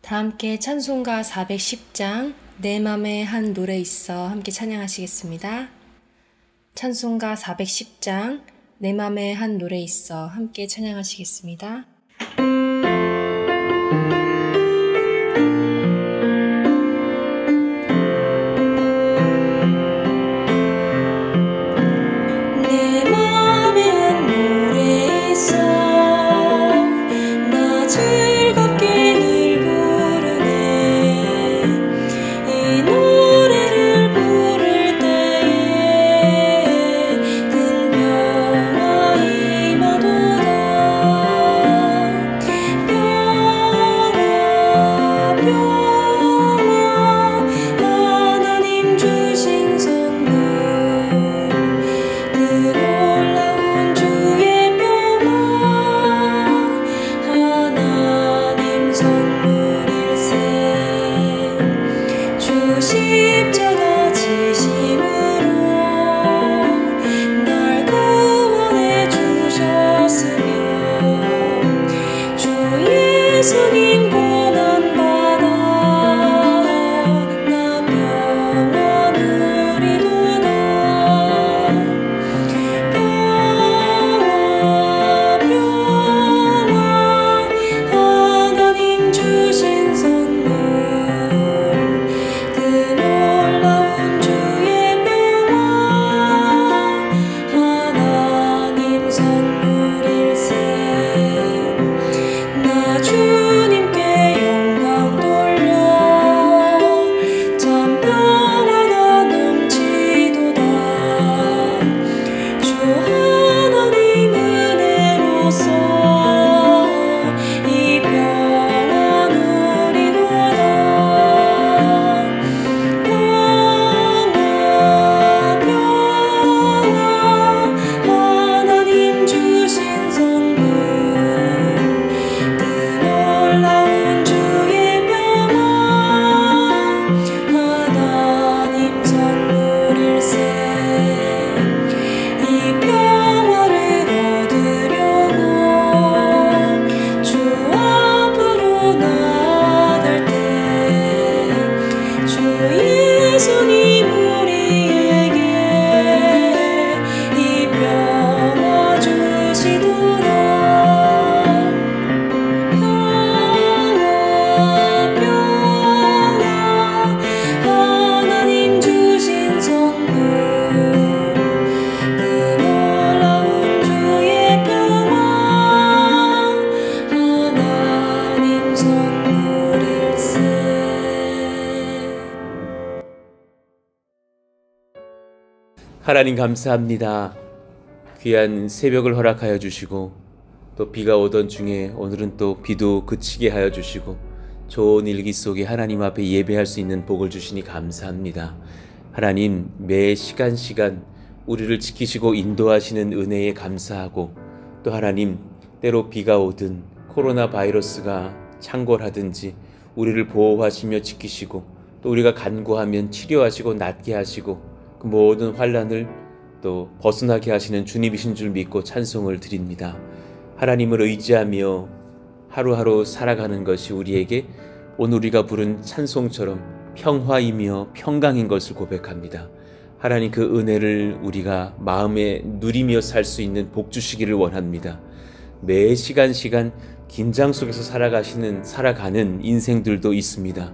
다 함께 찬송가 410장 내 맘에 한 노래 있어 함께 찬양하시겠습니다. 찬송가 410장 내 맘에 한 노래 있어 함께 찬양하시겠습니다. 하나님 감사합니다. 귀한 새벽을 허락하여 주시고 또 비가 오던 중에 오늘은 또 비도 그치게 하여 주시고 좋은 일기 속에 하나님 앞에 예배할 수 있는 복을 주시니 감사합니다. 하나님 매 시간 우리를 지키시고 인도하시는 은혜에 감사하고 또 하나님 때로 비가 오든 코로나 바이러스가 창궐하든지 우리를 보호하시며 지키시고 또 우리가 간구하면 치료하시고 낫게 하시고 그 모든 환난을 또 벗어나게 하시는 주님이신 줄 믿고 찬송을 드립니다. 하나님을 의지하며 하루하루 살아가는 것이 우리에게 오늘 우리가 부른 찬송처럼 평화이며 평강인 것을 고백합니다. 하나님 그 은혜를 우리가 마음에 누리며 살 수 있는 복 주시기를 원합니다. 매 시간 긴장 속에서 살아가는 인생들도 있습니다.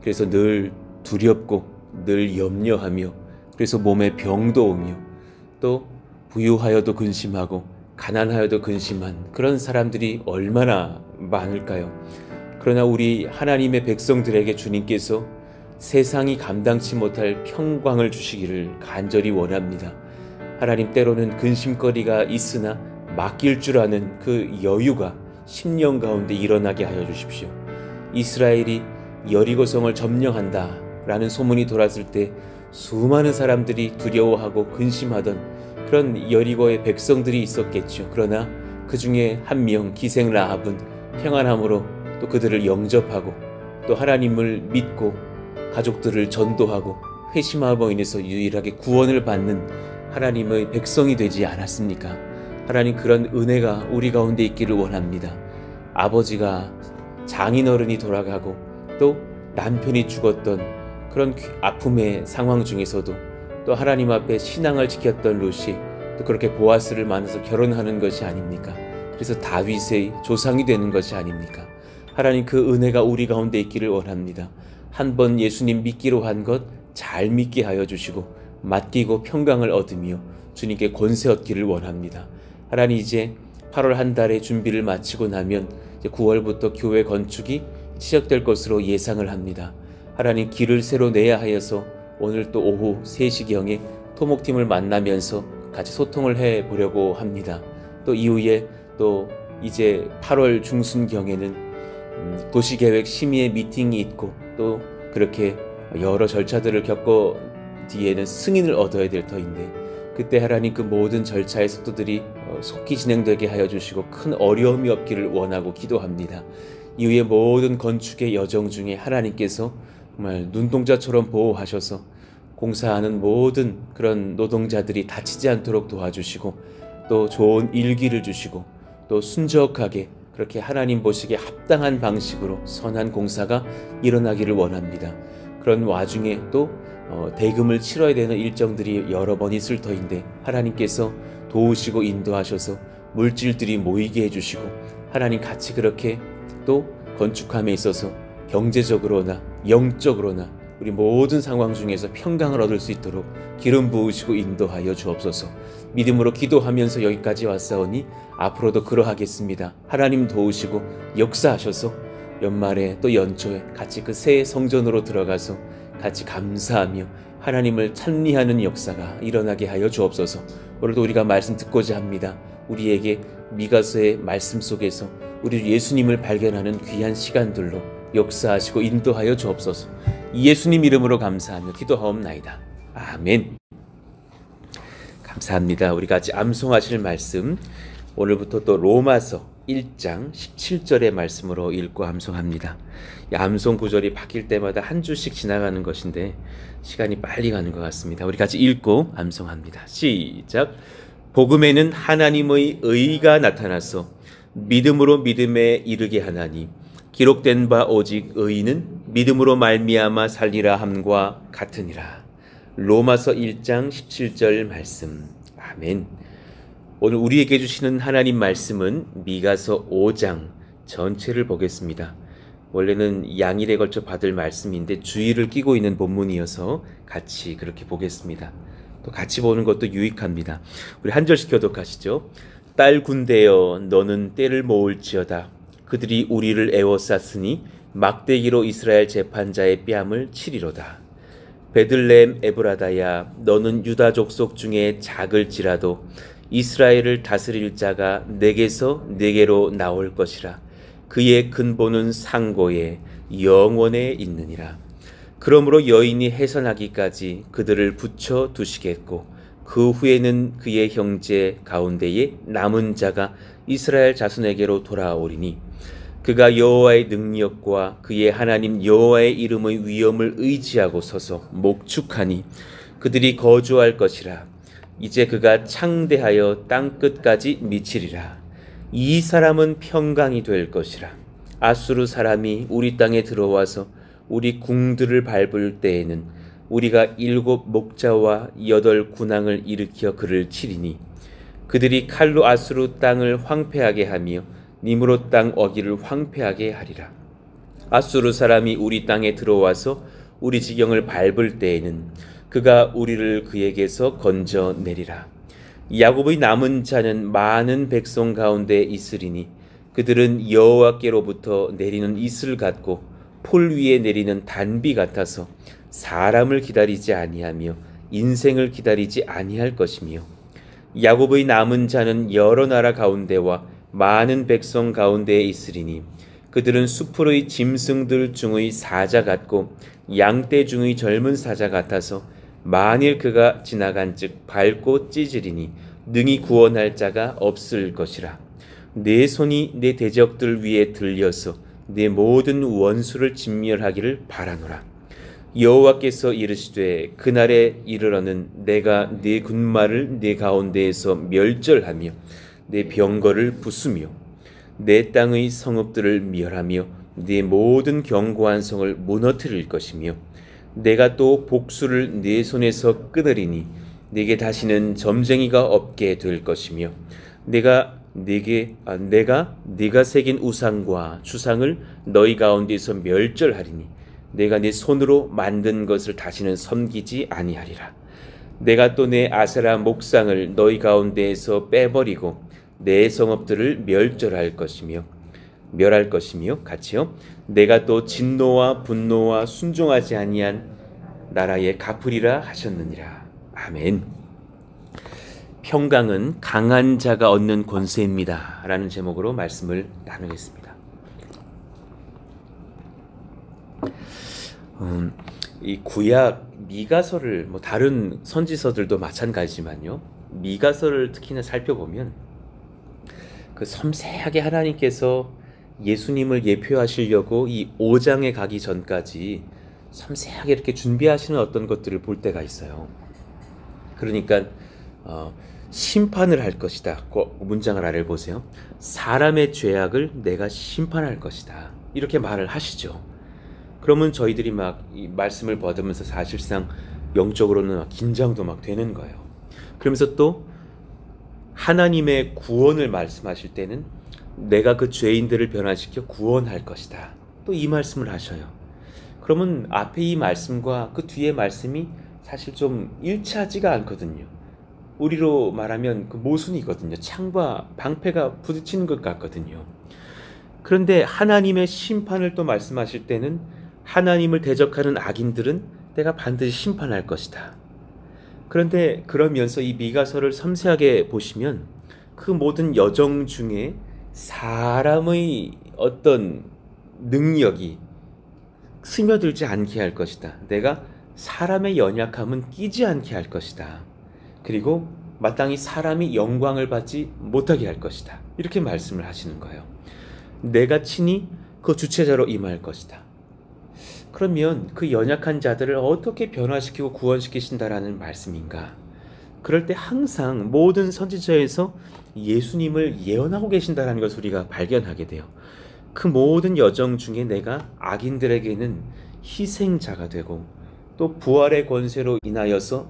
그래서 늘 두렵고 늘 염려하며 그래서 몸에 병도 오며 또 부유하여도 근심하고 가난하여도 근심한 그런 사람들이 얼마나 많을까요? 그러나 우리 하나님의 백성들에게 주님께서 세상이 감당치 못할 평강을 주시기를 간절히 원합니다. 하나님 때로는 근심거리가 있으나 맡길 줄 아는 그 여유가 심령 가운데 일어나게 하여 주십시오. 이스라엘이 여리고성을 점령한다 라는 소문이 돌았을 때 수많은 사람들이 두려워하고 근심하던 그런 여리고의 백성들이 있었겠죠. 그러나 그 중에 한 명 기생 라합은 평안함으로 또 그들을 영접하고 또 하나님을 믿고 가족들을 전도하고 회심함으로 인해서 유일하게 구원을 받는 하나님의 백성이 되지 않았습니까? 하나님 그런 은혜가 우리 가운데 있기를 원합니다. 아버지가 장인어른이 돌아가고 또 남편이 죽었던 그런 아픔의 상황 중에서도 또 하나님 앞에 신앙을 지켰던 룻이 또 그렇게 보아스를 만나서 결혼하는 것이 아닙니까? 그래서 다윗의 조상이 되는 것이 아닙니까? 하나님 그 은혜가 우리 가운데 있기를 원합니다. 한 번 예수님 믿기로 한 것 잘 믿게 하여 주시고 맡기고 평강을 얻으며 주님께 권세 얻기를 원합니다. 하나님 이제 8월 한 달의 준비를 마치고 나면 이제 9월부터 교회 건축이 시작될 것으로 예상을 합니다. 하나님 길을 새로 내야 하여서 오늘 또 오후 3시경에 토목팀을 만나면서 같이 소통을 해보려고 합니다. 또 이후에 또 이제 8월 중순경에는 도시계획 심의의 미팅이 있고 또 그렇게 여러 절차들을 겪어 뒤에는 승인을 얻어야 될 터인데 그때 하나님 그 모든 절차의 속도들이 속히 진행되게 하여 주시고 큰 어려움이 없기를 원하고 기도합니다. 이후에 모든 건축의 여정 중에 하나님께서 정말 눈동자처럼 보호하셔서 공사하는 모든 그런 노동자들이 다치지 않도록 도와주시고 또 좋은 일기를 주시고 또 순적하게 그렇게 하나님 보시기에 합당한 방식으로 선한 공사가 일어나기를 원합니다. 그런 와중에 또 대금을 치러야 되는 일정들이 여러 번 있을 터인데 하나님께서 도우시고 인도하셔서 물질들이 모이게 해주시고 하나님 같이 그렇게 또 건축함에 있어서 경제적으로나 영적으로나 우리 모든 상황 중에서 평강을 얻을 수 있도록 기름 부으시고 인도하여 주옵소서. 믿음으로 기도하면서 여기까지 왔사오니 앞으로도 그러하겠습니다. 하나님 도우시고 역사하셔서 연말에 또 연초에 같이 그 새 성전으로 들어가서 같이 감사하며 하나님을 찬미하는 역사가 일어나게 하여 주옵소서. 오늘도 우리가 말씀 듣고자 합니다. 우리에게 미가서의 말씀 속에서 우리 예수님을 발견하는 귀한 시간들로 역사하시고 인도하여 주옵소서. 예수님 이름으로 감사하며 기도하옵나이다. 아멘. 감사합니다. 우리 같이 암송하실 말씀 오늘부터 또 로마서 1장 17절의 말씀으로 읽고 암송합니다. 이 암송 구절이 바뀔 때마다 한 주씩 지나가는 것인데 시간이 빨리 가는 것 같습니다. 우리 같이 읽고 암송합니다. 시작. 복음에는 하나님의 의가 나타나서 믿음으로 믿음에 이르게 하나니 기록된 바 오직 의인은 믿음으로 말미암아 살리라 함과 같으니라. 로마서 1장 17절 말씀. 아멘. 오늘 우리에게 주시는 하나님 말씀은 미가서 5장 전체를 보겠습니다. 원래는 양일에 걸쳐 받을 말씀인데 주의를 끼고 있는 본문이어서 같이 그렇게 보겠습니다. 또 같이 보는 것도 유익합니다. 우리 한 절씩 교독하시죠. 딸 군대여 너는 때를 모을지어다. 그들이 우리를 애워쌌으니 막대기로 이스라엘 재판자의 뺨을 치리로다. 베들레헴 에브라다야 너는 유다 족속 중에 작을지라도 이스라엘을 다스릴 자가 내게서 내게로 나올 것이라. 그의 근본은 상고에 영원에 있느니라. 그러므로 여인이 해산하기까지 그들을 붙여 두시겠고 그 후에는 그의 형제 가운데에 남은 자가 이스라엘 자손에게로 돌아오리니 그가 여호와의 능력과 그의 하나님 여호와의 이름의 위엄을 의지하고 서서 목축하니 그들이 거주할 것이라. 이제 그가 창대하여 땅끝까지 미치리라. 이 사람은 평강이 될 것이라. 아수르 사람이 우리 땅에 들어와서 우리 궁들을 밟을 때에는 우리가 7 목자와 8 군왕을 일으켜 그를 치리니 그들이 칼로 아수르 땅을 황폐하게 하며 니므롯 땅 어기를 황폐하게 하리라. 아수르 사람이 우리 땅에 들어와서 우리 지경을 밟을 때에는 그가 우리를 그에게서 건져내리라. 야곱의 남은 자는 많은 백성 가운데 있으리니 그들은 여호와께로부터 내리는 이슬 같고 풀 위에 내리는 단비 같아서 사람을 기다리지 아니하며 인생을 기다리지 아니할 것이며 야곱의 남은 자는 여러 나라 가운데와 많은 백성 가운데에 있으리니 그들은 수풀의 짐승들 중의 사자 같고 양떼 중의 젊은 사자 같아서 만일 그가 지나간즉 밟고 찢으리니 능히 구원할 자가 없을 것이라. 내 손이 내 대적들 위에 들려서 내 모든 원수를 진멸하기를 바라노라. 여호와께서 이르시되 그날에 이르러는 내가 네 군마를 네 가운데에서 멸절하며 내 병거를 부수며 내 땅의 성읍들을 멸하며 네 모든 견고한 성을 무너뜨릴 것이며 내가 또 복수를 네 손에서 끊으리니 네게 다시는 점쟁이가 없게 될 것이며 내가 네가 새긴 우상과 주상을 너희 가운데서 멸절하리니 내가 네 손으로 만든 것을 다시는 섬기지 아니하리라. 내가 또 내 아세라 목상을 너희 가운데에서 빼버리고 내 성읍들을 멸할 것이며 같이요 내가 또 진노와 분노와 순종하지 아니한 나라에 갚으리라 하셨느니라. 아멘. 평강은 강한 자가 얻는 권세입니다 라는 제목으로 말씀을 나누겠습니다. 이 구약 미가서를 다른 선지서들도 마찬가지지만요, 미가서를 특히나 살펴보면 그 섬세하게 하나님께서 예수님을 예표하시려고 이 5장에 가기 전까지 섬세하게 이렇게 준비하시는 어떤 것들을 볼 때가 있어요. 그러니까 심판을 할 것이다. 그 문장을 아래를 보세요. 사람의 죄악을 내가 심판할 것이다. 이렇게 말을 하시죠. 그러면 저희들이 막 이 말씀을 받으면서 사실상 영적으로는 막 긴장도 막 되는 거예요. 그러면서 또 하나님의 구원을 말씀하실 때는 내가 그 죄인들을 변화시켜 구원할 것이다. 또 이 말씀을 하셔요. 그러면 앞에 이 말씀과 그 뒤에 말씀이 사실 좀 일치하지가 않거든요. 우리로 말하면 그 모순이거든요. 창과 방패가 부딪히는 것 같거든요. 그런데 하나님의 심판을 또 말씀하실 때는 하나님을 대적하는 악인들은 내가 반드시 심판할 것이다. 그런데 그러면서 이 미가서를 섬세하게 보시면 그 모든 여정 중에 사람의 어떤 능력이 스며들지 않게 할 것이다. 내가 사람의 연약함은 끼지 않게 할 것이다. 그리고 마땅히 사람이 영광을 받지 못하게 할 것이다. 이렇게 말씀을 하시는 거예요. 내가 친히 그 주체자로 임할 것이다. 그러면 그 연약한 자들을 어떻게 변화시키고 구원시키신다라는 말씀인가? 그럴 때 항상 모든 선지자에서 예수님을 예언하고 계신다라는 것을 우리가 발견하게 돼요. 그 모든 여정 중에 내가 악인들에게는 희생자가 되고 또 부활의 권세로 인하여서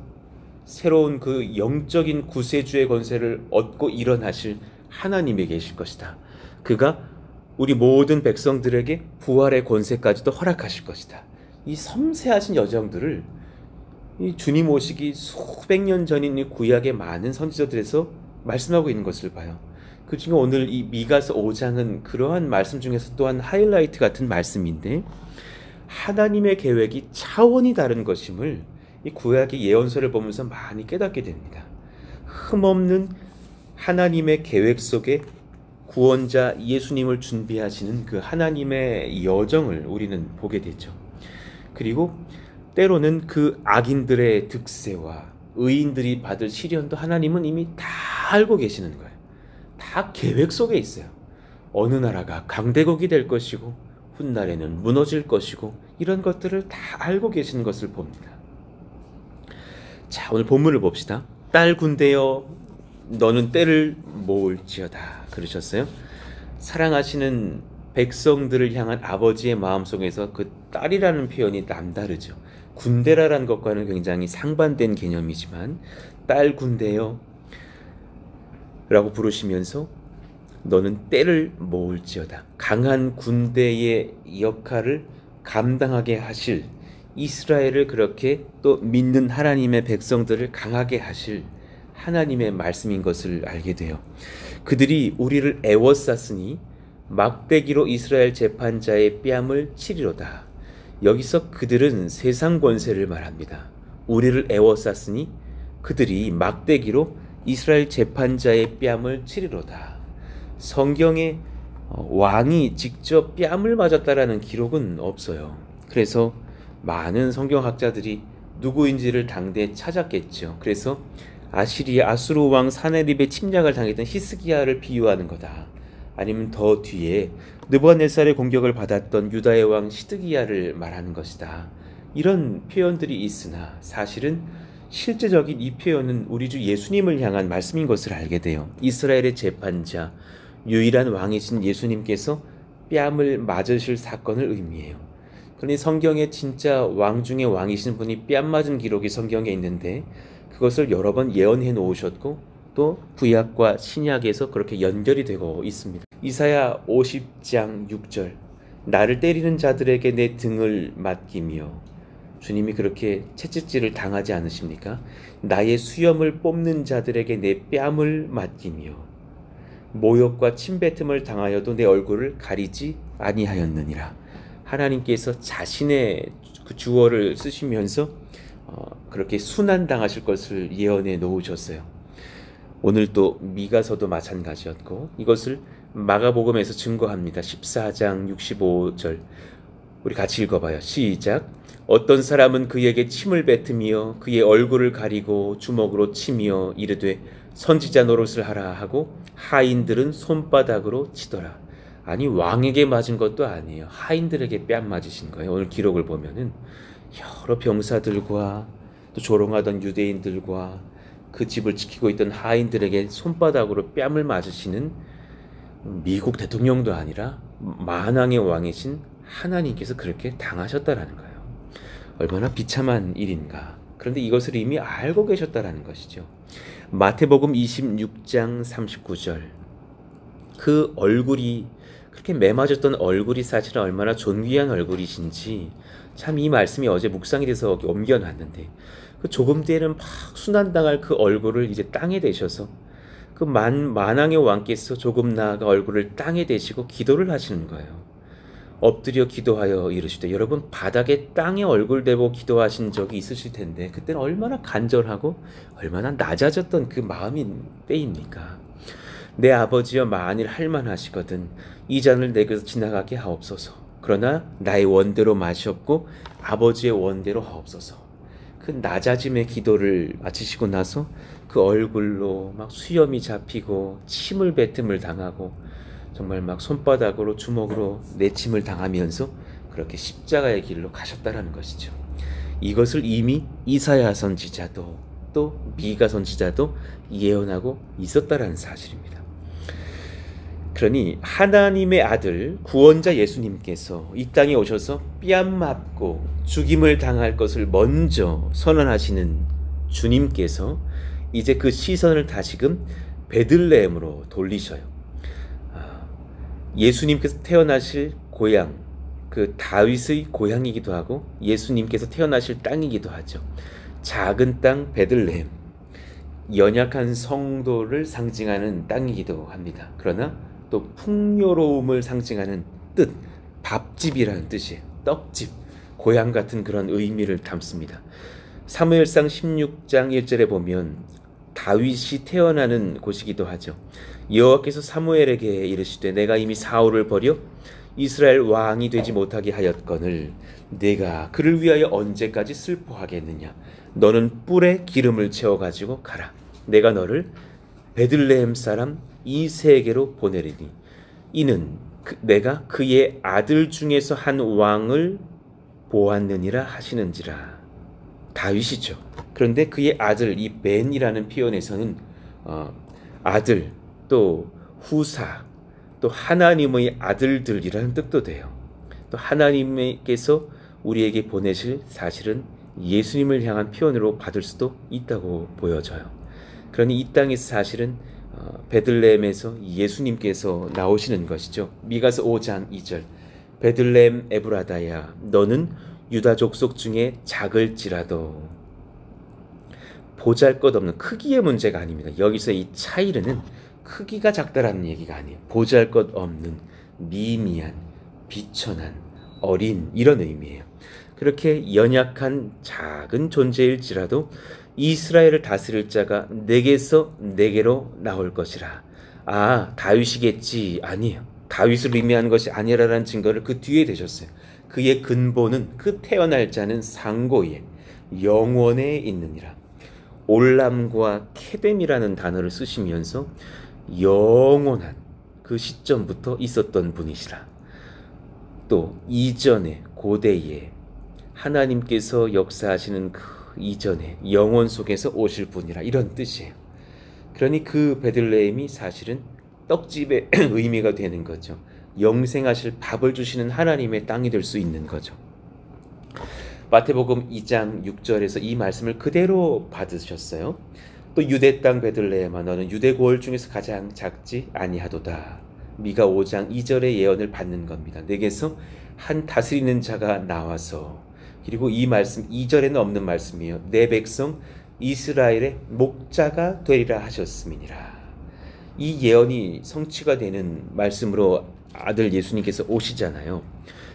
새로운 그 영적인 구세주의 권세를 얻고 일어나실 하나님이 계실 것이다. 그가 우리 모든 백성들에게 부활의 권세까지도 허락하실 것이다. 이 섬세하신 여정들을 이 주님 오시기 수백 년 전인 이 구약의 많은 선지자들에서 말씀하고 있는 것을 봐요. 그 중에 오늘 이 미가서 5장은 그러한 말씀 중에서 또한 하이라이트 같은 말씀인데, 하나님의 계획이 차원이 다른 것임을 이 구약의 예언서를 보면서 많이 깨닫게 됩니다. 흠없는 하나님의 계획 속에 구원자 예수님을 준비하시는 그 하나님의 여정을 우리는 보게 되죠. 그리고 때로는 그 악인들의 득세와 의인들이 받을 시련도 하나님은 이미 다 알고 계시는 거예요. 다 계획 속에 있어요. 어느 나라가 강대국이 될 것이고 훗날에는 무너질 것이고 이런 것들을 다 알고 계시는 것을 봅니다. 자, 오늘 본문을 봅시다. 딸 군대여 너는 때를 모을지어다 그러셨어요. 사랑하시는 백성들을 향한 아버지의 마음속에서 그 딸이라는 표현이 남다르죠. 군대라는 것과는 굉장히 상반된 개념이지만 딸 군대여 라고 부르시면서 너는 때를 모을지어다. 강한 군대의 역할을 감당하게 하실, 이스라엘을 그렇게 또 믿는 하나님의 백성들을 강하게 하실 하나님의 말씀인 것을 알게 돼요. 그들이 우리를 애워쌌으니 막대기로 이스라엘 재판자의 뺨을 치리로다. 여기서 그들은 세상 권세를 말합니다. 우리를 애워쌌으니 그들이 막대기로 이스라엘 재판자의 뺨을 치리로다. 성경에 왕이 직접 뺨을 맞았다라는 기록은 없어요. 그래서 많은 성경학자들이 누구인지를 당대에 찾았겠죠. 그래서 아수르 왕 사네립의 침략을 당했던 히스기야를 비유하는 거다. 아니면 더 뒤에 느부갓네살의 공격을 받았던 유다의 왕 시드기야를 말하는 것이다. 이런 표현들이 있으나 사실은 실제적인 이 표현은 우리 주 예수님을 향한 말씀인 것을 알게 돼요. 이스라엘의 재판자, 유일한 왕이신 예수님께서 뺨을 맞으실 사건을 의미해요. 그러니 성경에 진짜 왕 중에 왕이신 분이 뺨 맞은 기록이 성경에 있는데 그것을 여러 번 예언해 놓으셨고 또 구약과 신약에서 그렇게 연결이 되고 있습니다. 이사야 50장 6절 나를 때리는 자들에게 내 등을 맡기며 주님이 그렇게 채찍질을 당하지 않으십니까? 나의 수염을 뽑는 자들에게 내 뺨을 맡기며 모욕과 침뱉음을 당하여도 내 얼굴을 가리지 아니하였느니라. 하나님께서 자신의 그 주어를 쓰시면서 그렇게 순환당하실 것을 예언해 놓으셨어요. 오늘 또 미가서도 마찬가지였고 이것을 마가복음에서 증거합니다. 14장 65절 우리 같이 읽어봐요. 시작. 어떤 사람은 그에게 침을 뱉으며 그의 얼굴을 가리고 주먹으로 치며 이르되 선지자 노릇을 하라 하고 하인들은 손바닥으로 치더라. 아니 왕에게 맞은 것도 아니에요. 하인들에게 뺨 맞으신 거예요. 오늘 기록을 보면은 여러 병사들과 또 조롱하던 유대인들과 그 집을 지키고 있던 하인들에게 손바닥으로 뺨을 맞으시는 미국 대통령도 아니라 만왕의 왕이신 하나님께서 그렇게 당하셨다라는 거예요. 얼마나 비참한 일인가. 그런데 이것을 이미 알고 계셨다라는 것이죠. 마태복음 26장 39절 그 얼굴이 그렇게 매맞았던 얼굴이 사실은 얼마나 존귀한 얼굴이신지 참 이 말씀이 어제 묵상이 돼서 옮겨놨는데 그 조금 뒤에는 막 순환당할 그 얼굴을 이제 땅에 대셔서 그 만왕의 왕께서 조금 나아가 얼굴을 땅에 대시고 기도를 하시는 거예요. 엎드려 기도하여 이르시되 여러분 바닥에 땅에 얼굴 대고 기도하신 적이 있으실 텐데 그때는 얼마나 간절하고 얼마나 낮아졌던 그 마음이 때입니까? 내 아버지여 만일 할만하시거든 이 잔을 내게서 지나가게 하옵소서. 그러나 나의 원대로 마시옵고 아버지의 원대로 하옵소서. 그 낮아짐의 기도를 마치시고 나서 그 얼굴로 막 수염이 잡히고 침을 뱉음을 당하고 정말 막 손바닥으로 주먹으로 내침을 당하면서 그렇게 십자가의 길로 가셨다라는 것이죠. 이것을 이미 이사야 선지자도 또 미가 선지자도 예언하고 있었다라는 사실입니다. 그러니 하나님의 아들 구원자 예수님께서 이 땅에 오셔서 뺨 맞고 죽임을 당할 것을 먼저 선언하시는 주님께서 이제 그 시선을 다시금 베들레헴으로 돌리셔요. 예수님께서 태어나실 고향, 그 다윗의 고향이기도 하고 예수님께서 태어나실 땅이기도 하죠. 작은 땅 베들레헴, 연약한 성도를 상징하는 땅이기도 합니다. 그러나 또 풍요로움을 상징하는 뜻, 밥집이라는 뜻이에요. 떡집, 고향 같은 그런 의미를 담습니다. 사무엘상 16장 1절에 보면 다윗이 태어나는 곳이기도 하죠. 여호와께서 사무엘에게 이르시되 내가 이미 사울을 버려 이스라엘 왕이 되지 못하게 하였거늘 내가 그를 위하여 언제까지 슬퍼하겠느냐. 너는 뿔에 기름을 채워가지고 가라. 내가 너를 베들레헴 사람 이새에게로 보내리니 이는 내가 그의 아들 중에서 한 왕을 보았느니라 하시는지라. 다윗이죠. 그런데 그의 아들 이 벤이라는 표현에서는 아들 또 후사 또 하나님의 아들들이라는 뜻도 돼요. 또 하나님께서 우리에게 보내실 사실은 예수님을 향한 표현으로 받을 수도 있다고 보여져요. 그러니 이 땅에서 사실은 베들레헴에서 예수님께서 나오시는 것이죠. 미가서 5장 2절 베들레헴 에브라다야 너는 유다 족속 중에 작을지라도 보잘것없는 크기의 문제가 아닙니다. 여기서 이 차이르는 크기가 작다라는 얘기가 아니에요. 보잘것없는 미미한 비천한 어린 이런 의미예요. 그렇게 연약한 작은 존재일지라도 이스라엘을 다스릴 자가 내게서 내게로 나올 것이라. 아, 다윗이겠지. 아니에요. 다윗을 의미하는 것이 아니라라는 증거를 그 뒤에 대셨어요. 그의 근본은 그 태어날 자는 상고에 영원에 있느니라. 올람과 케뎀이라는 단어를 쓰시면서 영원한 그 시점부터 있었던 분이시라. 또 이전에 고대에 하나님께서 역사하시는 그 이전에 영원 속에서 오실 분이라 이런 뜻이에요. 그러니 그 베들레헴이 사실은 떡집의 의미가 되는 거죠. 영생하실 밥을 주시는 하나님의 땅이 될 수 있는 거죠. 마태복음 2장 6절에서 이 말씀을 그대로 받으셨어요. 또 유대 땅 베들레헴아 너는 유대 고을 중에서 가장 작지 아니하도다. 미가 5장 2절의 예언을 받는 겁니다. 내게서 한 다스리는 자가 나와서, 그리고 이 말씀 2절에는 없는 말씀이에요. 내 백성 이스라엘의 목자가 되리라 하셨음이니라. 이 예언이 성취가 되는 말씀으로 아들 예수님께서 오시잖아요.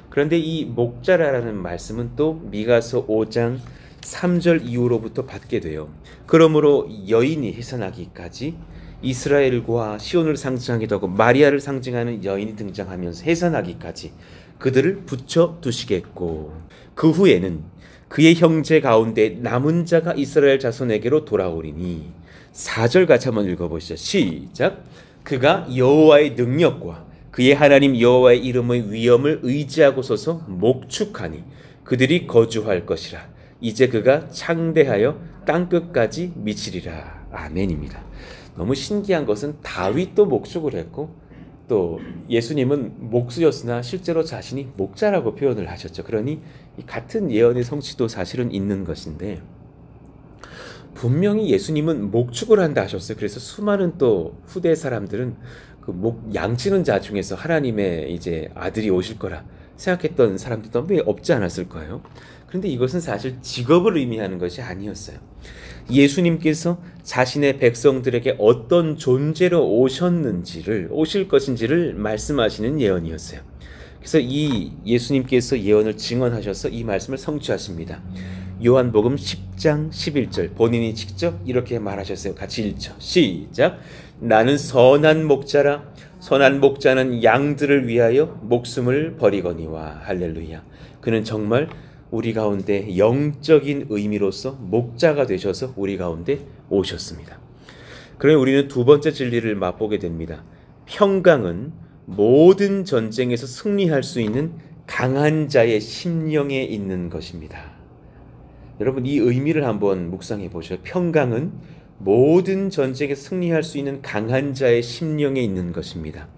그런데 이 목자라는 말씀은 또 미가서 5장 3절 이후로부터 받게 돼요. 그러므로 여인이 해산하기까지 이스라엘과 시온을 상징하기도 하고 마리아를 상징하는 여인이 등장하면서 해산하기까지 그들을 붙여 두시겠고, 그 후에는 그의 형제 가운데 남은 자가 이스라엘 자손에게로 돌아오리니. 4절 같이 한번 읽어보시죠. 시작. 그가 여호와의 능력과 그의 하나님 여호와의 이름의 위엄을 의지하고 서서 목축하니 그들이 거주할 것이라. 이제 그가 창대하여 땅끝까지 미치리라. 아멘입니다. 너무 신기한 것은 다윗도 목축을 했고 또 예수님은 목수였으나 실제로 자신이 목자라고 표현을 하셨죠. 그러니 같은 예언의 성취도 사실은 있는 것인데, 분명히 예수님은 목축을 한다 하셨어요. 그래서 수많은 또 후대 사람들은 그 목 양치는 자 중에서 하나님의 이제 아들이 오실 거라 생각했던 사람들도 왜 없지 않았을 거예요. 그런데 이것은 사실 직업을 의미하는 것이 아니었어요. 예수님께서 자신의 백성들에게 어떤 존재로 오실 것인지를 말씀하시는 예언이었어요. 그래서 이 예수님께서 예언을 증언하셔서 이 말씀을 성취하십니다. 요한복음 10장 11절 본인이 직접 이렇게 말하셨어요. 같이 읽죠. 시작. 나는 선한 목자라. 선한 목자는 양들을 위하여 목숨을 버리거니와. 할렐루야. 그는 정말 우리 가운데 영적인 의미로서 목자가 되셔서 우리 가운데 오셨습니다. 그러니 우리는 두 번째 진리를 맛보게 됩니다. 평강은 모든 전쟁에서 승리할 수 있는 강한 자의 심령에 있는 것입니다. 여러분, 이 의미를 한번 묵상해 보셔요. 평강은 모든 전쟁에 승리할 수 있는 강한 자의 심령에 있는 것입니다.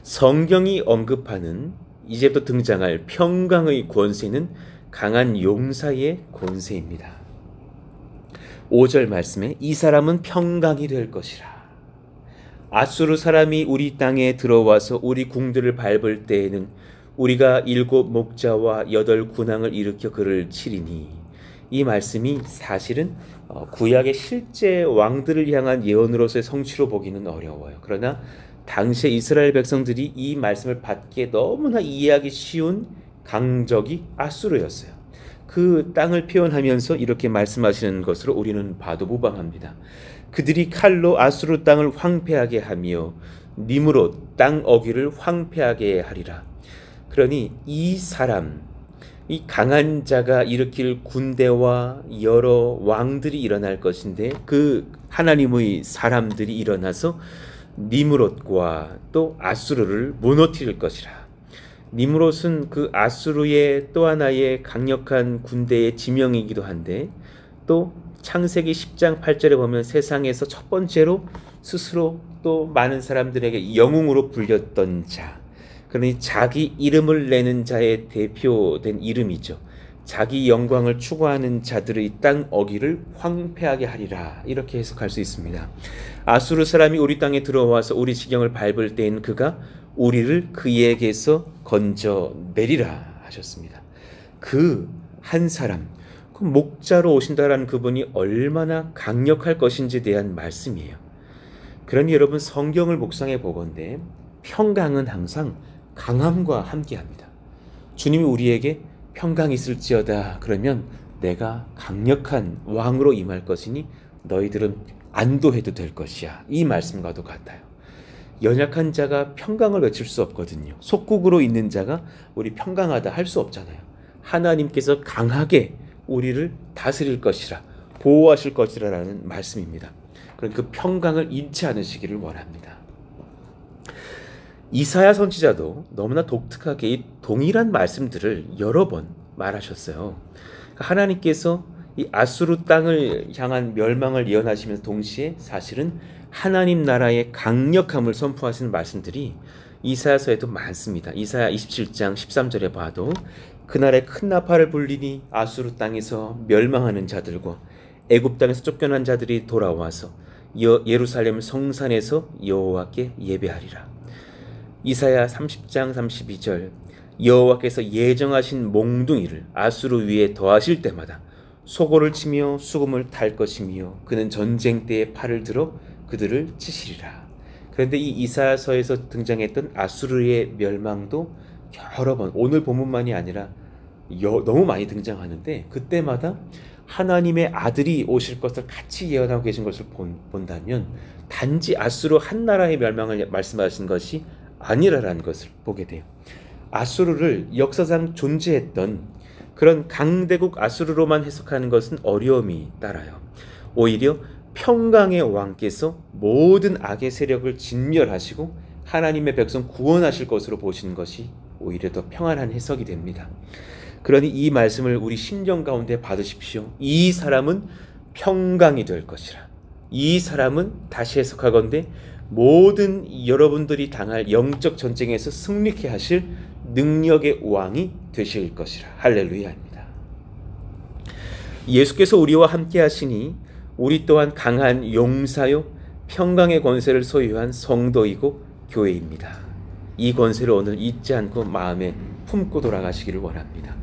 성경이 언급하는 이제부터 등장할 평강의 권세는 강한 용사의 권세입니다. 5절 말씀에 이 사람은 평강이 될 것이라. 아수르 사람이 우리 땅에 들어와서 우리 궁들을 밟을 때에는 우리가 7 목자와 8 군왕을 일으켜 그를 치리니. 이 말씀이 사실은 구약의 실제 왕들을 향한 예언으로서의 성취로 보기는 어려워요. 그러나 당시에 이스라엘 백성들이 이 말씀을 받기에 너무나 이해하기 쉬운 강적이 아수르였어요. 그 땅을 표현하면서 이렇게 말씀하시는 것으로 우리는 봐도 무방합니다. 그들이 칼로 아수르 땅을 황폐하게 하며 니므롯 땅 어귀를 황폐하게 하리라. 그러니 이 사람, 이 강한 자가 일으킬 군대와 여러 왕들이 일어날 것인데, 그 하나님의 사람들이 일어나서 니므롯과 또 아수르를 무너뜨릴 것이라. 니므롯은 그 아수르의 또 하나의 강력한 군대의 지명이기도 한데, 또 창세기 10장 8절에 보면 세상에서 첫 번째로 스스로 또 많은 사람들에게 영웅으로 불렸던 자, 그러니 자기 이름을 내는 자의 대표된 이름이죠. 자기 영광을 추구하는 자들의 땅 어귀를 황폐하게 하리라, 이렇게 해석할 수 있습니다. 아수르 사람이 우리 땅에 들어와서 우리 지경을 밟을 때엔 그가 우리를 그에게서 건져내리라 하셨습니다. 그 한 사람, 그 목자로 오신다라는 그분이 얼마나 강력할 것인지에 대한 말씀이에요. 그러니 여러분, 성경을 묵상해 보건대 평강은 항상 강함과 함께합니다. 주님이 우리에게 평강이 있을지어다 그러면 내가 강력한 왕으로 임할 것이니 너희들은 안도해도 될 것이야, 이 말씀과도 같아요. 연약한 자가 평강을 외칠 수 없거든요. 속국으로 있는 자가 우리 평강하다 할 수 없잖아요. 하나님께서 강하게 우리를 다스릴 것이라, 보호하실 것이라는 말씀입니다. 그런 그 평강을 잃지 않으시기를 원합니다. 이사야 선지자도 너무나 독특하게 이 동일한 말씀들을 여러 번 말하셨어요. 하나님께서 이 아수르 땅을 향한 멸망을 예언하시면서 동시에 사실은 하나님 나라의 강력함을 선포하시는 말씀들이 이사야서에도 많습니다. 이사야 27장 13절에 봐도 그날에 큰 나팔을 불리니 아수르 땅에서 멸망하는 자들과 애굽 땅에서 쫓겨난 자들이 돌아와서 예루살렘 성산에서 여호와께 예배하리라. 이사야 30장 32절 여호와께서 예정하신 몽둥이를 아수르 위에 더하실 때마다 소고를 치며 수금을 탈 것이며 그는 전쟁 때에 팔을 들어 그들을 치시리라. 그런데 이 이사야서에서 등장했던 아수르의 멸망도 여러 번, 오늘 본문만이 아니라 너무 많이 등장하는데, 그때마다 하나님의 아들이 오실 것을 같이 예언하고 계신 것을 본다면 단지 아수르 한 나라의 멸망을 말씀하신 것이 아니라라는 것을 보게 돼요. 아수르를 역사상 존재했던 그런 강대국 아수르로만 해석하는 것은 어려움이 따라요. 오히려 평강의 왕께서 모든 악의 세력을 진멸하시고 하나님의 백성 구원하실 것으로 보시는 것이 오히려 더 평안한 해석이 됩니다. 그러니 이 말씀을 우리 심정 가운데 받으십시오. 이 사람은 평강이 될 것이라. 이 사람은 다시 해석하건대 모든 여러분들이 당할 영적 전쟁에서 승리케 하실 능력의 왕이 되실 것이라. 할렐루야입니다. 예수께서 우리와 함께 하시니 우리 또한 강한 용사요 평강의 권세를 소유한 성도이고 교회입니다. 이 권세를 오늘 잊지 않고 마음에 품고 돌아가시기를 원합니다.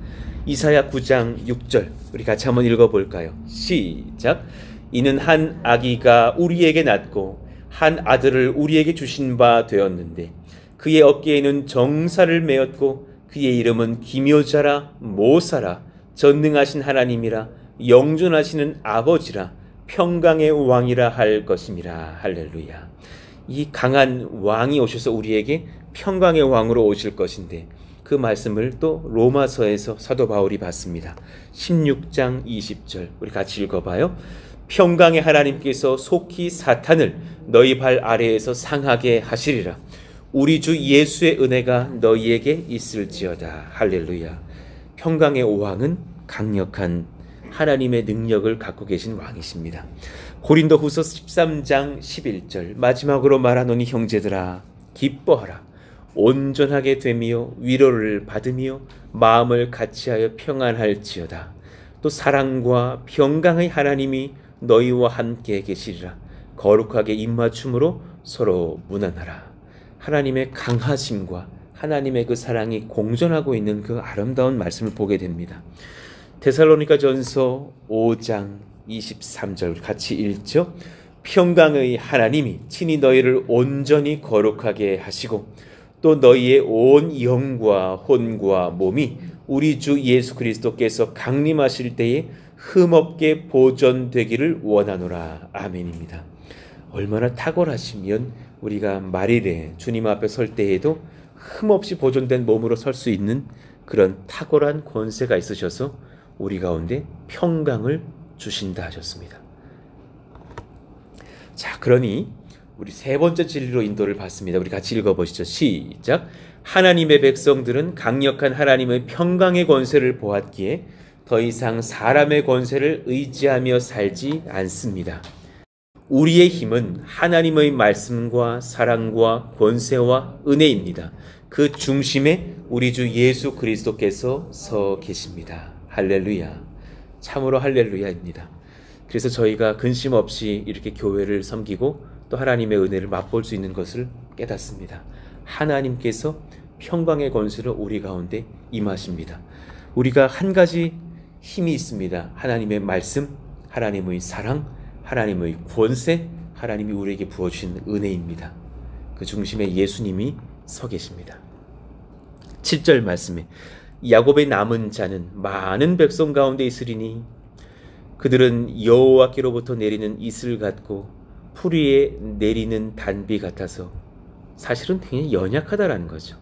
이사야 9장 6절 우리 같이 한번 읽어볼까요? 시작. 이는 한 아기가 우리에게 낳고 한 아들을 우리에게 주신 바 되었는데 그의 어깨에는 정사를 메었고 그의 이름은 기묘자라 모사라 전능하신 하나님이라 영존하시는 아버지라 평강의 왕이라 할 것임이라. 할렐루야. 이 강한 왕이 오셔서 우리에게 평강의 왕으로 오실 것인데 그 말씀을 또 로마서에서 사도 바울이 받습니다. 16장 20절 우리 같이 읽어봐요. 평강의 하나님께서 속히 사탄을 너희 발 아래에서 상하게 하시리라. 우리 주 예수의 은혜가 너희에게 있을지어다. 할렐루야. 평강의 왕은 강력한 하나님의 능력을 갖고 계신 왕이십니다. 고린도후서 13장 11절 마지막으로 말하노니 형제들아 기뻐하라. 온전하게 되며 위로를 받으며 마음을 같이하여 평안할지어다. 또 사랑과 평강의 하나님이 너희와 함께 계시리라. 거룩하게 입맞춤으로 서로 무난하라. 하나님의 강하심과 하나님의 그 사랑이 공존하고 있는 그 아름다운 말씀을 보게 됩니다. 데살로니가전서 5장 23절 같이 읽죠. 평강의 하나님이 친히 너희를 온전히 거룩하게 하시고 또 너희의 온 영과 혼과 몸이 우리 주 예수 그리스도께서 강림하실 때에 흠없게 보존되기를 원하노라. 아멘입니다. 얼마나 탁월하시면 우리가 말일에 주님 앞에 설 때에도 흠없이 보존된 몸으로 설 수 있는 그런 탁월한 권세가 있으셔서 우리 가운데 평강을 주신다 하셨습니다. 자, 그러니 우리 세 번째 진리로 인도를 받습니다. 우리 같이 읽어보시죠. 시작. 하나님의 백성들은 강력한 하나님의 평강의 권세를 보았기에 더 이상 사람의 권세를 의지하며 살지 않습니다. 우리의 힘은 하나님의 말씀과 사랑과 권세와 은혜입니다. 그 중심에 우리 주 예수 그리스도께서 서 계십니다. 할렐루야. 참으로 할렐루야입니다. 그래서 저희가 근심 없이 이렇게 교회를 섬기고 또 하나님의 은혜를 맛볼 수 있는 것을 깨닫습니다. 하나님께서 평강의 권세로 우리 가운데 임하십니다. 우리가 한 가지 힘이 있습니다. 하나님의 말씀, 하나님의 사랑, 하나님의 권세, 하나님이 우리에게 부어주신 은혜입니다. 그 중심에 예수님이 서 계십니다. 7절 말씀에 야곱의 남은 자는 많은 백성 가운데 있으리니 그들은 여호와께로부터 내리는 이슬 같고 풀 위에 내리는 단비 같아서 사실은 굉장히 연약하다라는 거죠.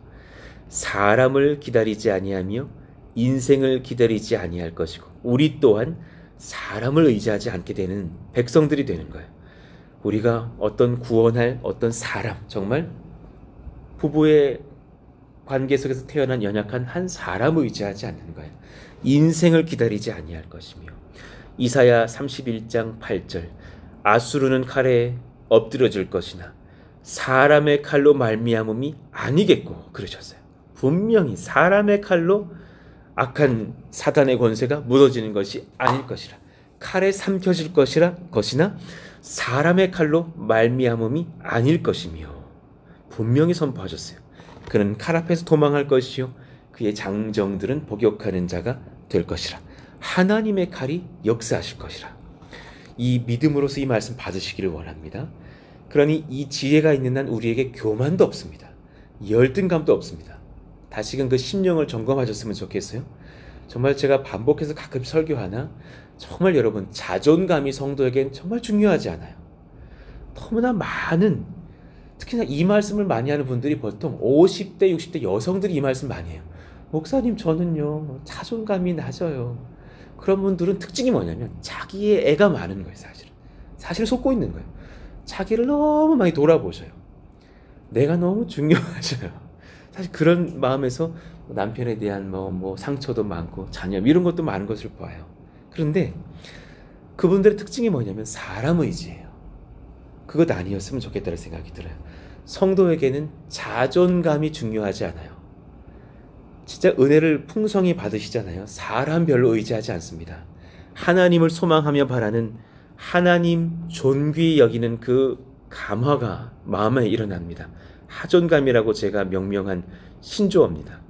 사람을 기다리지 아니하며 인생을 기다리지 아니할 것이고 우리 또한 사람을 의지하지 않게 되는 백성들이 되는 거예요. 우리가 어떤 구원할 어떤 사람, 정말 부부의 관계 속에서 태어난 연약한 한 사람을 의지하지 않는 거예요. 인생을 기다리지 아니할 것이며 이사야 31장 8절 아수르는 칼에 엎드려질 것이나 사람의 칼로 말미암음이 아니겠고 그러셨어요. 분명히 사람의 칼로 악한 사단의 권세가 무너지는 것이 아닐 것이라. 칼에 삼켜질 것이나 사람의 칼로 말미암음이 아닐 것이며 분명히 선포하셨어요. 그는 칼 앞에서 도망할 것이요 그의 장정들은 복역하는 자가 될 것이라. 하나님의 칼이 역사하실 것이라. 이 믿음으로서 이 말씀 받으시기를 원합니다. 그러니 이 지혜가 있는 한 우리에게 교만도 없습니다. 열등감도 없습니다. 다시금 그 심령을 점검하셨으면 좋겠어요. 정말 제가 반복해서 가끔 설교하나 정말 여러분 자존감이 성도에겐 정말 중요하지 않아요. 너무나 많은 특히나 이 말씀을 많이 하는 분들이 보통 50대 60대 여성들이 이 말씀 많이 해요. 목사님 저는요 자존감이 낮아요. 그런 분들은 특징이 뭐냐면 자기의 애가 많은 거예요. 사실은 속고 있는 거예요. 자기를 너무 많이 돌아보셔요. 내가 너무 중요하셔요. 사실 그런 마음에서 남편에 대한 뭐 상처도 많고 자녀 이런 것도 많은 것을 봐요. 그런데 그분들의 특징이 뭐냐면 사람 의지예요. 그것 아니었으면 좋겠다는 생각이 들어요. 성도에게는 자존감이 중요하지 않아요. 진짜 은혜를 풍성히 받으시잖아요. 사람 별로 의지하지 않습니다. 하나님을 소망하며 바라는 하나님 존귀히 여기는 그 감화가 마음에 일어납니다. 하존감이라고 제가 명명한 신조어입니다.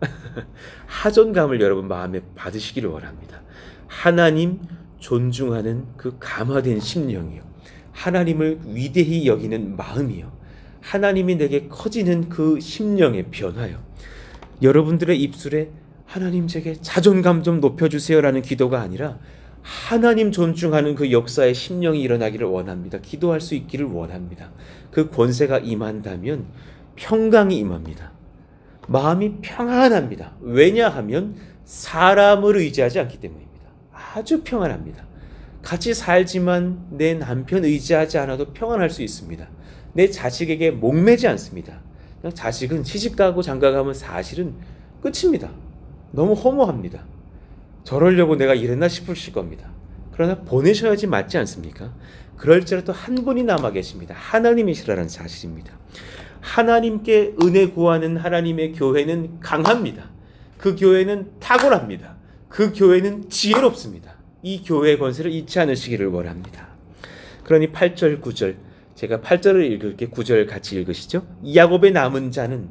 하존감을 여러분 마음에 받으시기를 원합니다. 하나님 존중하는 그 감화된 심령이요. 하나님을 위대히 여기는 마음이요. 하나님이 내게 커지는 그 심령의 변화요. 여러분들의 입술에 하나님 제게 자존감 좀 높여주세요라는 기도가 아니라 하나님 존중하는 그 역사의 심령이 일어나기를 원합니다. 기도할 수 있기를 원합니다. 그 권세가 임한다면 평강이 임합니다. 마음이 평안합니다. 왜냐하면 사람을 의지하지 않기 때문입니다. 아주 평안합니다. 같이 살지만 내 남편 의지하지 않아도 평안할 수 있습니다. 내 자식에게 목매지 않습니다. 그냥 자식은 시집가고 장가가면 사실은 끝입니다. 너무 허무합니다. 저러려고 내가 이랬나 싶으실 겁니다. 그러나 보내셔야지 맞지 않습니까? 그럴지라도 한 분이 남아 계십니다. 하나님이시라는 사실입니다. 하나님께 은혜 구하는 하나님의 교회는 강합니다. 그 교회는 탁월합니다. 그 교회는 지혜롭습니다. 이 교회의 권세를 잊지 않으시기를 원합니다. 그러니 8절 9절 제가 8절을 읽을게 9절 같이 읽으시죠. 야곱의 남은 자는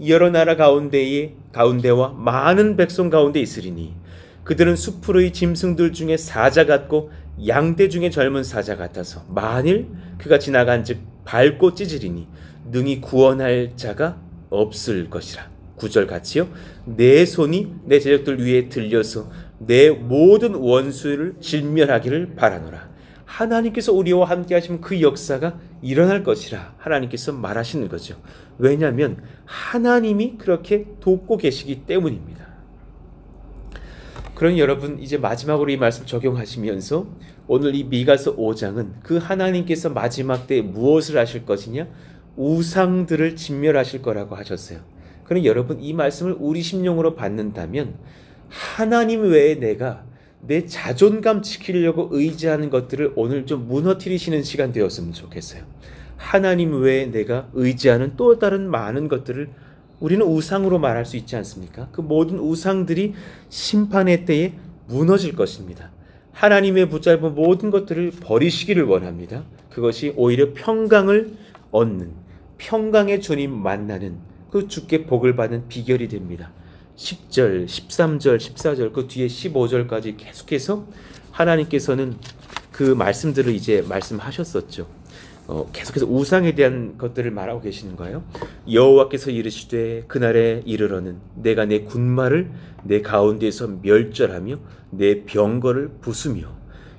여러 나라 가운데와 많은 백성 가운데 있으리니 그들은 수풀의 짐승들 중에 사자 같고 양떼 중에 젊은 사자 같아서 만일 그가 지나간즉 밟고 찢으리니 능히 구원할 자가 없을 것이라. 9절 같이요. 내 손이 내 제적들 위에 들려서 내 모든 원수를 진멸하기를 바라노라. 하나님께서 우리와 함께 하시면 그 역사가 일어날 것이라 하나님께서 말하시는 거죠. 왜냐하면 하나님이 그렇게 돕고 계시기 때문입니다. 그러니 여러분 이제 마지막으로 이 말씀 적용하시면서 오늘 이 미가서 5장은 그 하나님께서 마지막 때에 무엇을 하실 것이냐? 우상들을 진멸하실 거라고 하셨어요. 그러니 여러분 이 말씀을 우리 심령으로 받는다면 하나님 외에 내가 내 자존감 지키려고 의지하는 것들을 오늘 좀 무너뜨리시는 시간 되었으면 좋겠어요. 하나님 외에 내가 의지하는 또 다른 많은 것들을 우리는 우상으로 말할 수 있지 않습니까? 그 모든 우상들이 심판의 때에 무너질 것입니다. 하나님의 붙잡은 모든 것들을 버리시기를 원합니다. 그것이 오히려 평강을 얻는, 평강의 주님 만나는 그 주께 복을 받는 비결이 됩니다. 10절, 13절, 14절 그 뒤에 15절까지 계속해서 하나님께서는 그 말씀들을 이제 말씀하셨었죠. 계속해서 우상에 대한 것들을 말하고 계시는 거예요. 여호와께서 이르시되 그날에 이르러는 내가 내 군마를 내 가운데에서 멸절하며 내 병거를 부수며.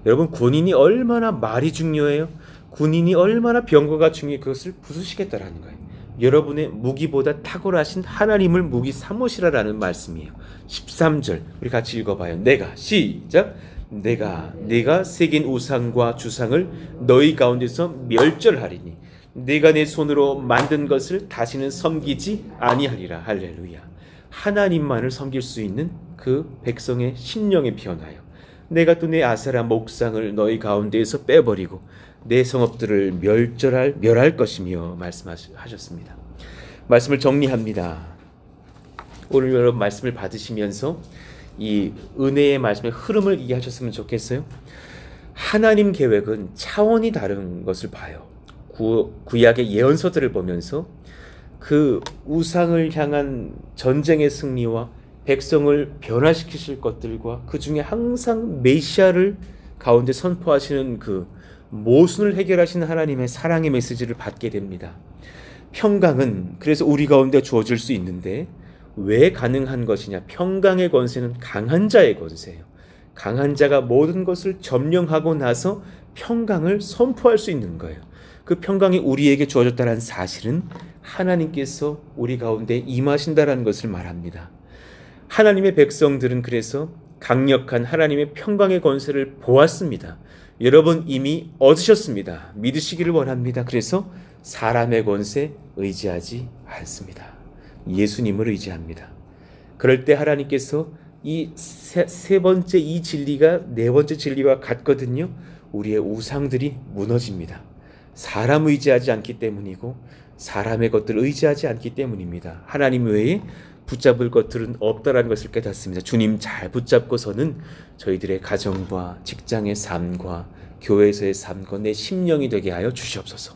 여러분 군인이 얼마나 말이 중요해요? 군인이 얼마나 병거가 중요해 그것을 부수시겠다라는 거예요. 여러분의 무기보다 탁월하신 하나님을 무기 삼으시라라는 말씀이에요. 13절 우리 같이 읽어봐요. 내가 시작. 내가 새긴 우상과 주상을 너희 가운데서 멸절하리니 내가 내 손으로 만든 것을 다시는 섬기지 아니하리라. 할렐루야. 하나님만을 섬길 수 있는 그 백성의 심령의 변화요. 내가 또 내 아사라 목상을 너희 가운데에서 빼버리고 내 성읍들을 멸할 것이며 말씀하셨습니다. 말씀을 정리합니다. 오늘 여러분 말씀을 받으시면서 이 은혜의 말씀의 흐름을 이해하셨으면 좋겠어요. 하나님 계획은 차원이 다른 것을 봐요. 구약의 예언서들을 보면서 그 우상을 향한 전쟁의 승리와 백성을 변화시키실 것들과 그 중에 항상 메시아를 가운데 선포하시는 그 모순을 해결하시는 하나님의 사랑의 메시지를 받게 됩니다. 평강은 그래서 우리 가운데 주어질 수 있는데 왜 가능한 것이냐? 평강의 권세는 강한 자의 권세예요. 강한 자가 모든 것을 점령하고 나서 평강을 선포할 수 있는 거예요. 그 평강이 우리에게 주어졌다는 사실은 하나님께서 우리 가운데 임하신다라는 것을 말합니다. 하나님의 백성들은 그래서 강력한 하나님의 평강의 권세를 보았습니다. 여러분 이미 얻으셨습니다. 믿으시기를 원합니다. 그래서 사람의 권세 의지하지 않습니다. 예수님을 의지합니다. 그럴 때 하나님께서 이 세 번째 이 진리가 네 번째 진리와 같거든요. 우리의 우상들이 무너집니다. 사람 의지하지 않기 때문이고 사람의 것들을 의지하지 않기 때문입니다. 하나님 외에 붙잡을 것들은 없다라는 것을 깨닫습니다. 주님 잘 붙잡고서는 저희들의 가정과 직장의 삶과 교회에서의 삶과 내 심령이 되게 하여 주시옵소서.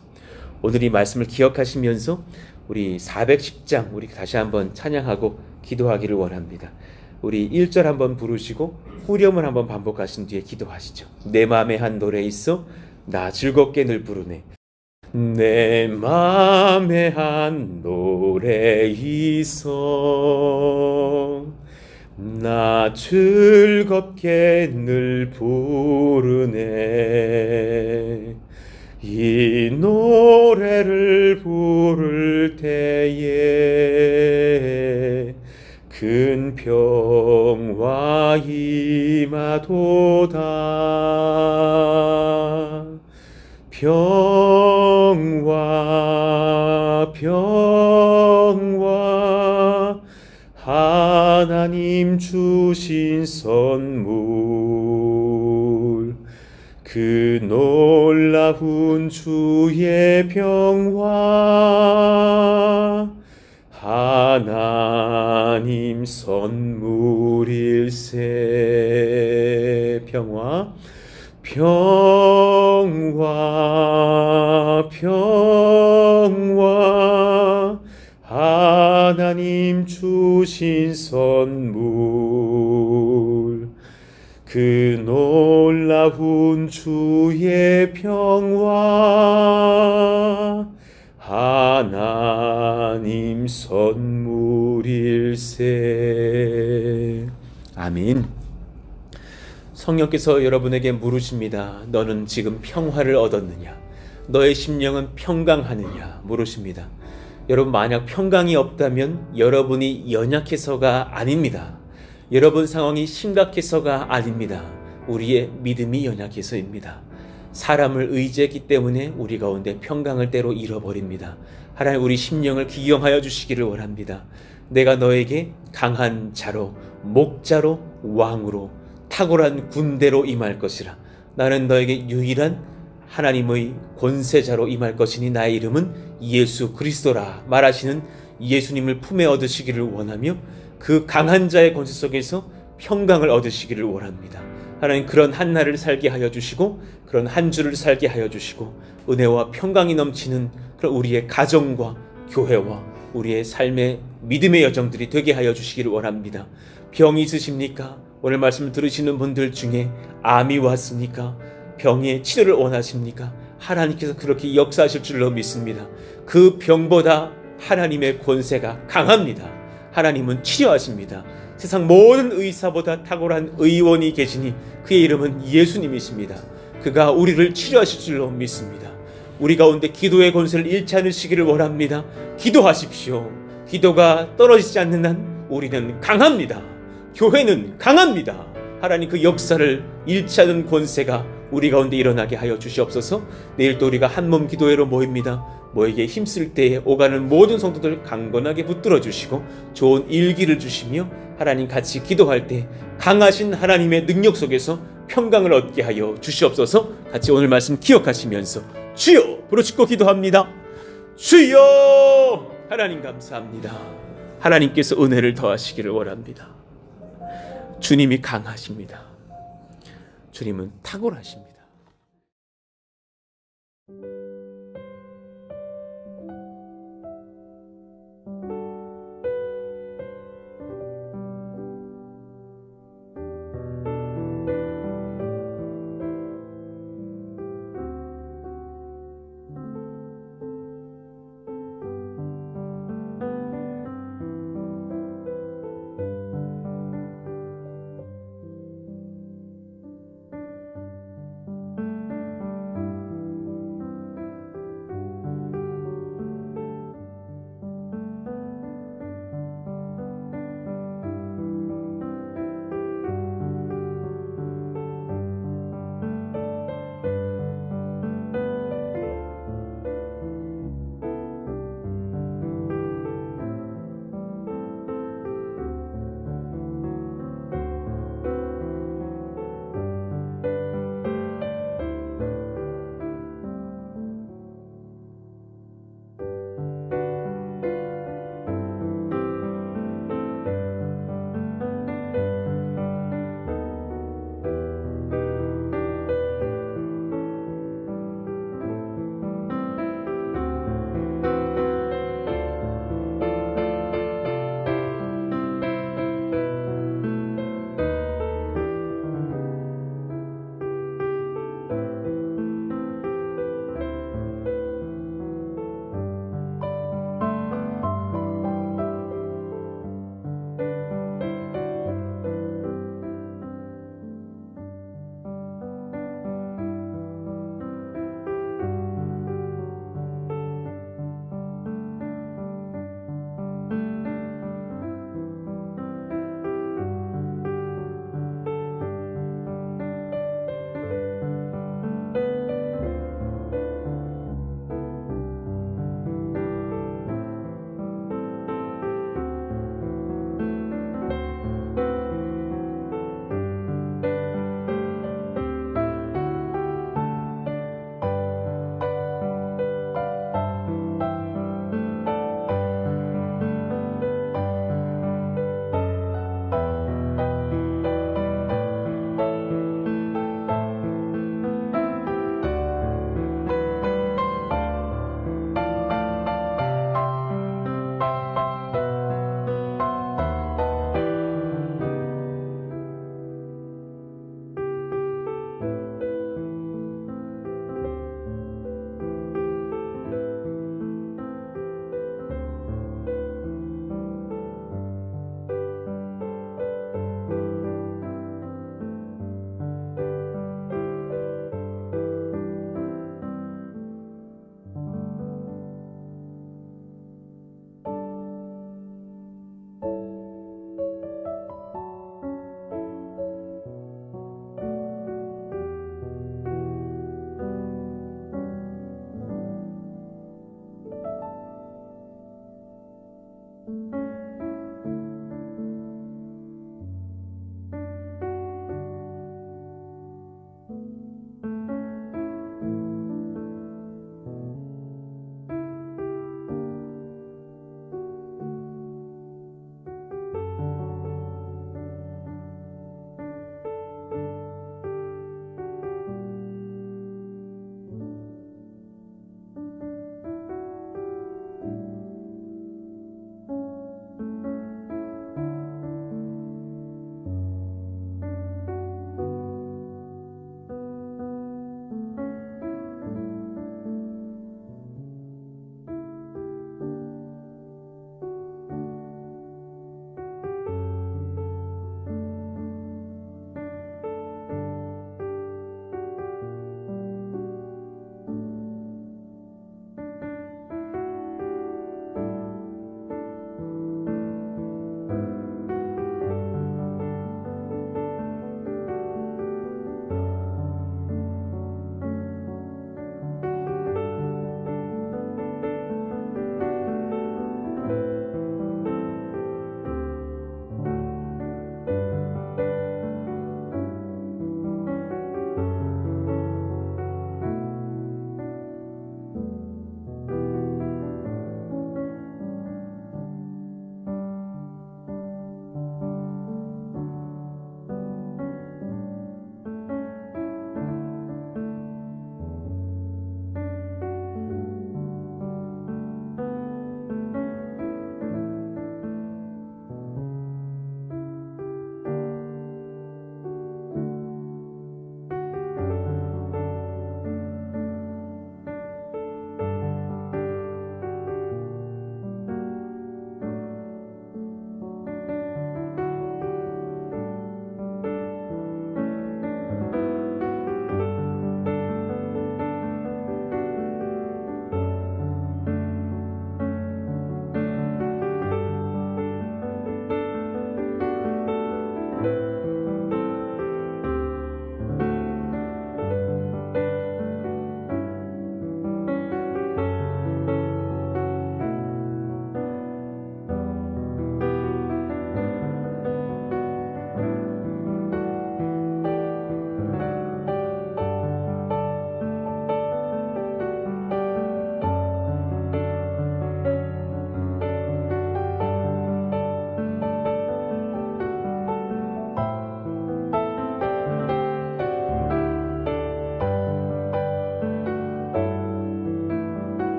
오늘 이 말씀을 기억하시면서 우리 410장 우리 다시 한번 찬양하고 기도하기를 원합니다. 우리 1절 한번 부르시고 후렴을 한번 반복하신 뒤에 기도하시죠. 내 마음에 한 노래 있어 나 즐겁게 늘 부르네. 내 마음에 한 노래 있어 나 즐겁게 늘 부르네. 이 노래를 부를 때에 큰 평화 임하도다. 평화 평화 하나님 주신 선물 그 놀라운 주의 평화 하나님 선물일세. 평화 평화 평화 하나님 주신 선물 그 놀라운 주의 평화 하나님 선물일세. 아멘. 성령께서 여러분에게 물으십니다. 너는 지금 평화를 얻었느냐? 너의 심령은 평강하느냐? 물으십니다. 여러분 만약 평강이 없다면 여러분이 연약해서가 아닙니다. 여러분 상황이 심각해서가 아닙니다. 우리의 믿음이 연약해서입니다. 사람을 의지했기 때문에 우리 가운데 평강을 때로 잃어버립니다. 하나님 우리 심령을 기경하여 주시기를 원합니다. 내가 너에게 강한 자로 목자로 왕으로 탁월한 군대로 임할 것이라. 나는 너에게 유일한 하나님의 권세자로 임할 것이니 나의 이름은 예수 그리스도라 말하시는 예수님을 품에 얻으시기를 원하며 그 강한 자의 권세 속에서 평강을 얻으시기를 원합니다. 하나님 그런 한 날을 살게 하여 주시고 그런 한 주를 살게 하여 주시고 은혜와 평강이 넘치는 그런 우리의 가정과 교회와 우리의 삶의 믿음의 여정들이 되게 하여 주시기를 원합니다. 병이 있으십니까? 오늘 말씀을 들으시는 분들 중에 암이 왔습니까? 병의 치료를 원하십니까? 하나님께서 그렇게 역사하실 줄로 믿습니다. 그 병보다 하나님의 권세가 강합니다. 하나님은 치료하십니다. 세상 모든 의사보다 탁월한 의원이 계시니 그의 이름은 예수님이십니다. 그가 우리를 치료하실 줄로 믿습니다. 우리 가운데 기도의 권세를 잃지 않으시기를 원합니다. 기도하십시오. 기도가 떨어지지 않는 한 우리는 강합니다. 교회는 강합니다. 하나님 그 역사를 잃지 않은 권세가 우리 가운데 일어나게 하여 주시옵소서. 내일 또 우리가 한몸 기도회로 모입니다. 모에게 힘쓸 때에 오가는 모든 성도들 강건하게 붙들어 주시고 좋은 일기를 주시며 하나님 같이 기도할 때 강하신 하나님의 능력 속에서 평강을 얻게 하여 주시옵소서. 같이 오늘 말씀 기억하시면서 주여 부르짖고 기도합니다. 주여! 하나님 감사합니다. 하나님께서 은혜를 더하시기를 원합니다. 주님이 강하십니다. 주님은 탁월하십니다.